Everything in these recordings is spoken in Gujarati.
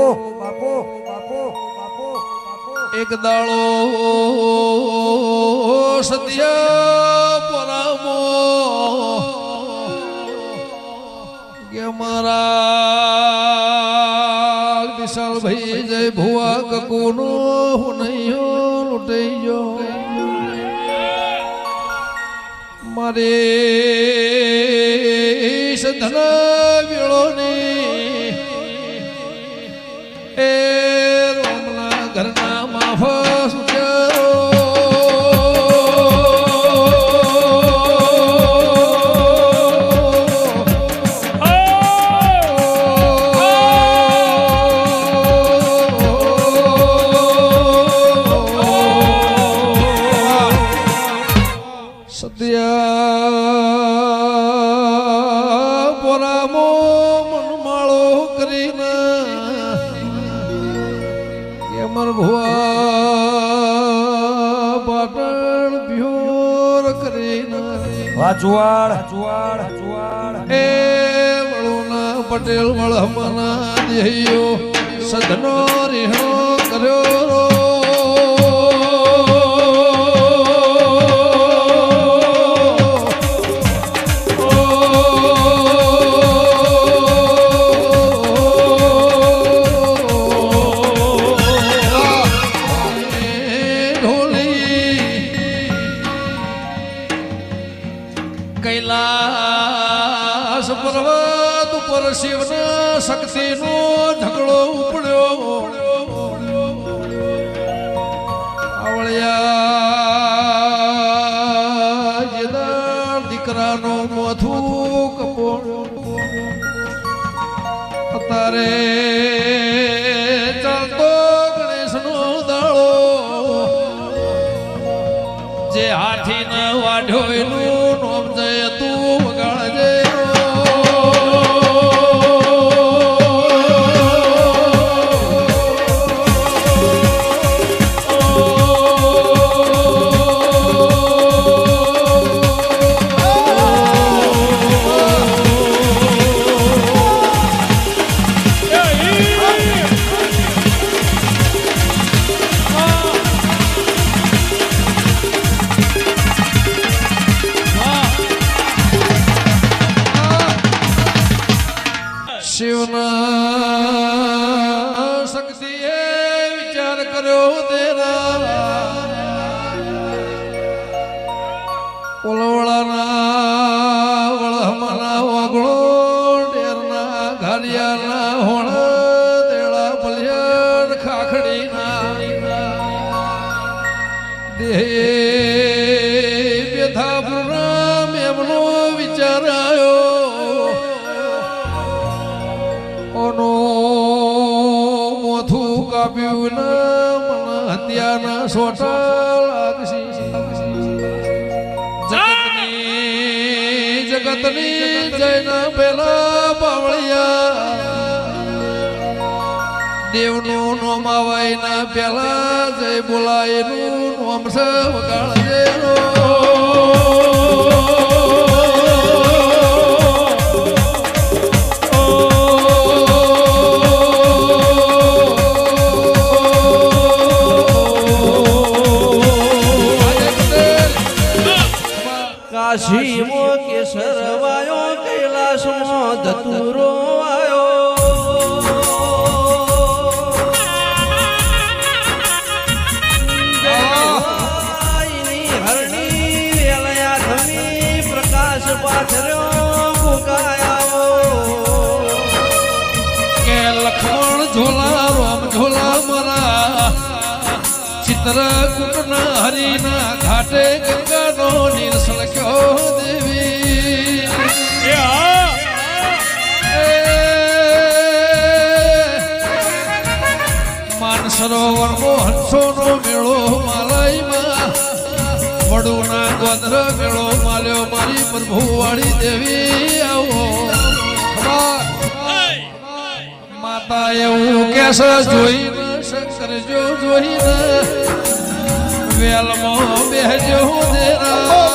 બાપો બાપો બાપો એક દાળો સત્ય પરામો કે મારા વિશાલ ભાઈ જય ભુવા કકુનો હું નહીં લૂંટાઈ ગયો મારે સધના વેળોની એ રોમના ઘરના માફા સુચારો એ વળુના પટેલ વળમના દેયો સદનો રીહણો કર્યો કૈલાસ પર્વત ઉપર શિવના શક્તિનો ઢગલો ઉપડ્યો આવળ્યા જેદાર દીકરાનો મોથું કપોળ્યો અત્યારે ચાલતો ગણેશનો દાળો જે હાથી ન વાઢ્યો એનું નોમ જય તું વગાડજે શિવના શક્તિએ વિચાર કર્યો તેરા ઓલવળાના વળહમાના વાગણો ડેરના ઘારિયાના હોણા દેળા ભલિયાર ખાખડીના દેહ બેથા પૂર્ણ એમનો વિચાર આવ્યો ઓનો મોથું કાપ્યું ને મને હત્યાના સોટા લાગશી જગતની જયના પેલા બાવળિયા દેવનું નોમ આવાયના પેલા જય બોલાયનું નોમ છે વગાડજે કાશીમો કેસર વાયો કૈલાસમાં ધતુરો વાયો હરણી વેલયા ધમી પ્રકાશ પાથર્યો ગુગાયા કે લખમણ ઝોલા રોમ ઝોલા મારા ચિત્રકૂટના હરિના ઘાટે ગંગાનો નિરસલ ક્યો દેવી માનસરોવરનો હંસોનો મેળો માલયમાં વડુના ગોત્ર મેળો માલ્યો મારી પ્રભુવાળી દેવી આવો માતા એવું કેસે જોઈને શંકર જો જોઈને વેલમાં બેહજો દેરા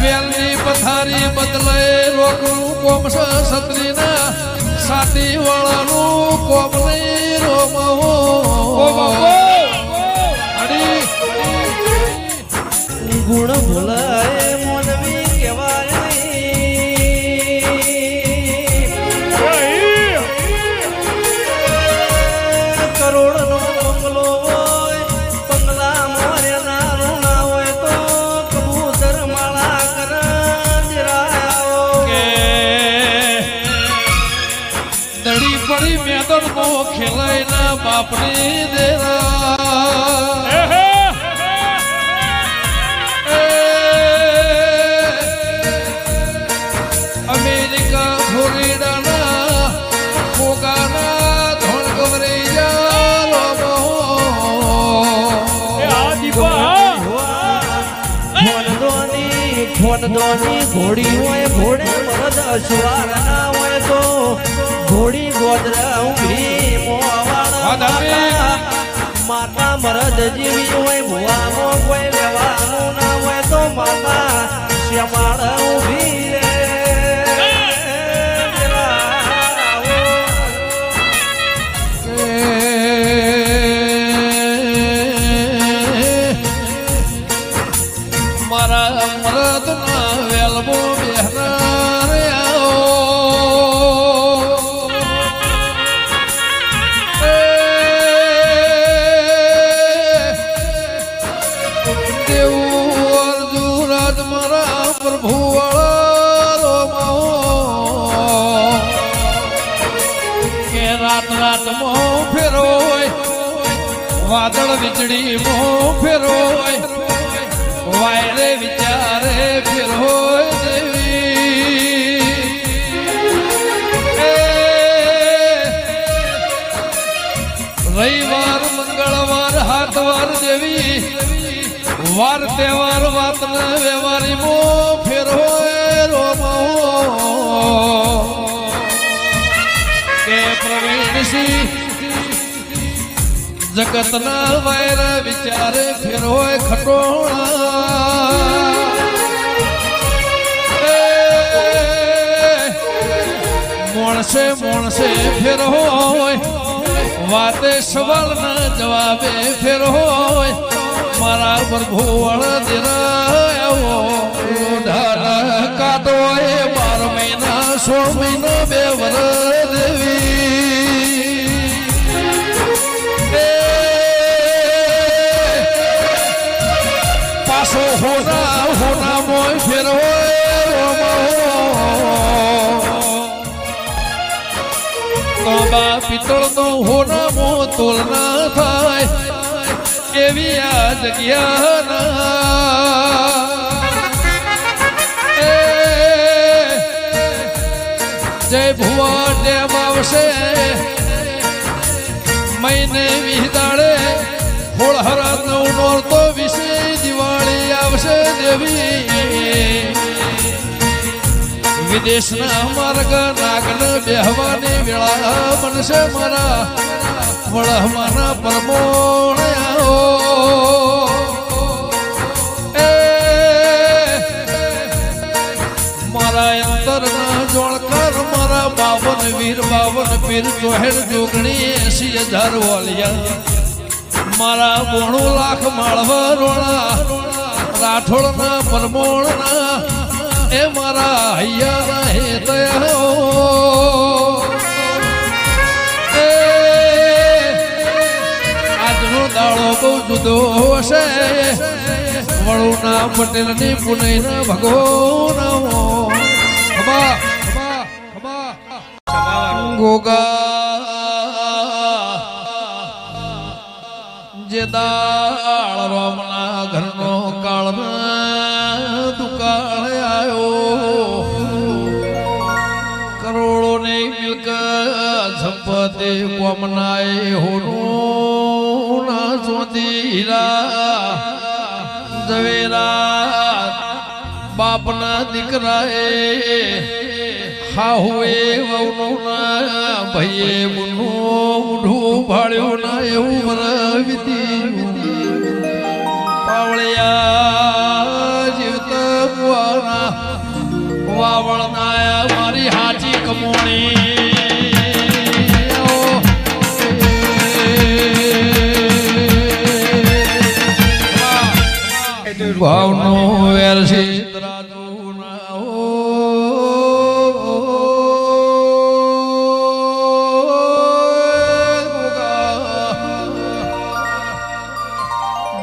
વેલની પથારી બદલે રોકનું કોમ છે સત્રીના સાતી વાળાનું કોમ નહીં રોમહો ગુણ ભૂલાય મોનવી કહેવાય કરોડનો બંગલો હોય બંગલા મોરે ના રૂણા હોય તો કબૂતર માળા કરાયા દડી પડી મેદન નો ખેલાય ના બાપની દેરા અમેરિકા ફ્લોરિડાના કોગાના ધોણ ગવરી ફોનદોની ઘોડી હોય ઘોડે મરદ અસવાર ના હોય તો ઘોડી ગોદરા ઊંઘી મોવાળા માતા મરદ જેવી હોય ભુવામાં કોઈ લેવાનું ના હોય તો માતા શ્યામાળ ઊભી રે મારા મરદના વેલબો બેહના રે દેવું અર્જુરાજ મારા પ્રભુ કે રાત રાત મોં ફેરોય વાદળ વીજળી મોં ફેરોય વાયરે વિચારે ફિર હોય દેવી રવિવાર મંગળવાર હાથવાર દેવી વાર તહેવાર વાત ને વ્યવહારી મો ફેર હોય રોમો કે પ્રવીણસિંહ જગતના વાયર વિચારે ફેર હોય ખટોળા મોણસે મોણસે ફેર હોય વાતે સવાલ ના જવાબે ફેર હોય મારા પ્રભુ વળદિરાયો કાતો એ 12 મહિના 16 મહિનો 2 વર દેવી પાસો હોના હોના મોય ફેર હોય તોબા પિત્તળ નો હોના મો તોલ ના થાય એવી આ જગ્યા જય ભુવા ડેમ આવશે મહિને વિહદાડે હોળ હરા 9 નોરતો વિશે દિવાળી આવશે દેવી વિદેશના માર્ગ નાગન બેહવાની વેળા બનશે મારા વળહમાના પરમોણ મારા અંતરના જોણકાર મારા 52 વીર 52 પીર ચોહેડ જોગણી 80,000 વાલિયા મારા 92 લાખ માળવા રોણા રાઠોડના પરમોણના એ મારા હૈયા હે તયા આજનો દાડો બહુ જુદો હશે વળુના પટેલની પુનઈના ભગવાનનો ગોગા જે દાળ રોમના ઘરનો કાળ દુકાળ આવ્યો કરોડોની મિલકત સંપત્તિ કોમનાય હોનું ના સોધીરા ઝવેરા બાપના દીકરાએ હાહુએ વહુનું ના ભાઈએ મૂઢું ભાળ્યું ના એવું વરવીતી પાવળિયા જીવતા મુવાના વાવળના મારી હાચી કમોણી ભાવનો વેર છે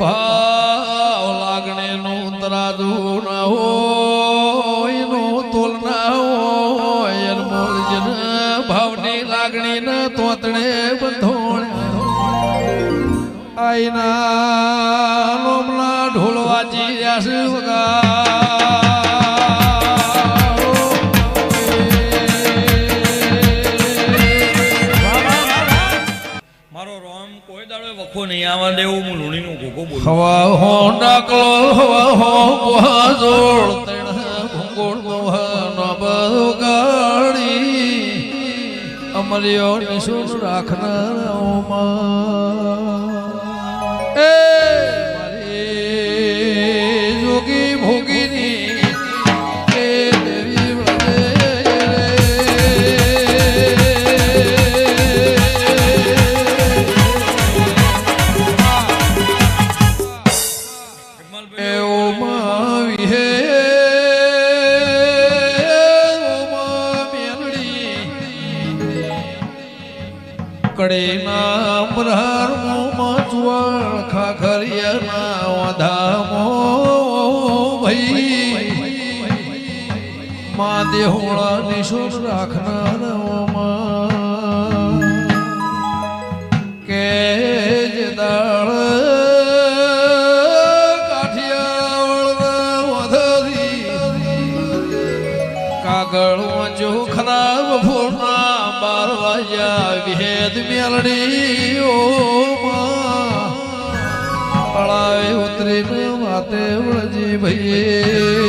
ભાવ લાગણીનું તરાજુ ના હોય નું તોલ ના હોય મોલજન ભાવની લાગણી ના તોતણે બંધોણ આઈના લોમના ઢોલ વાજી રહ્યા છે મારો રોમ કોઈ દાડો વખો નહીં આવવા દેવું હું લુણીનું ઘોઘો બોલું હવા હો ડાકલો હવા હો જોડ તણ ભૂંગોળ મોહનો બગાડી અમર્યો નિશુન રાખનાર એ મારી જોગી ભોગીની એ દેવી કડેના બ્રહર મોમાં ચુવાળ ખાખરિયાના વધામો ભઈ મા દેહોળા નિશોર રાખનાર કે જે દાળ કાઠિયાવાળના વધારી કાગળ વાંચો ખરાબ ફોરના 12 વાગ્યા વિહેદ મેલડી ઓ તળાવે ઉતરીને માતે વળજી ભઈએ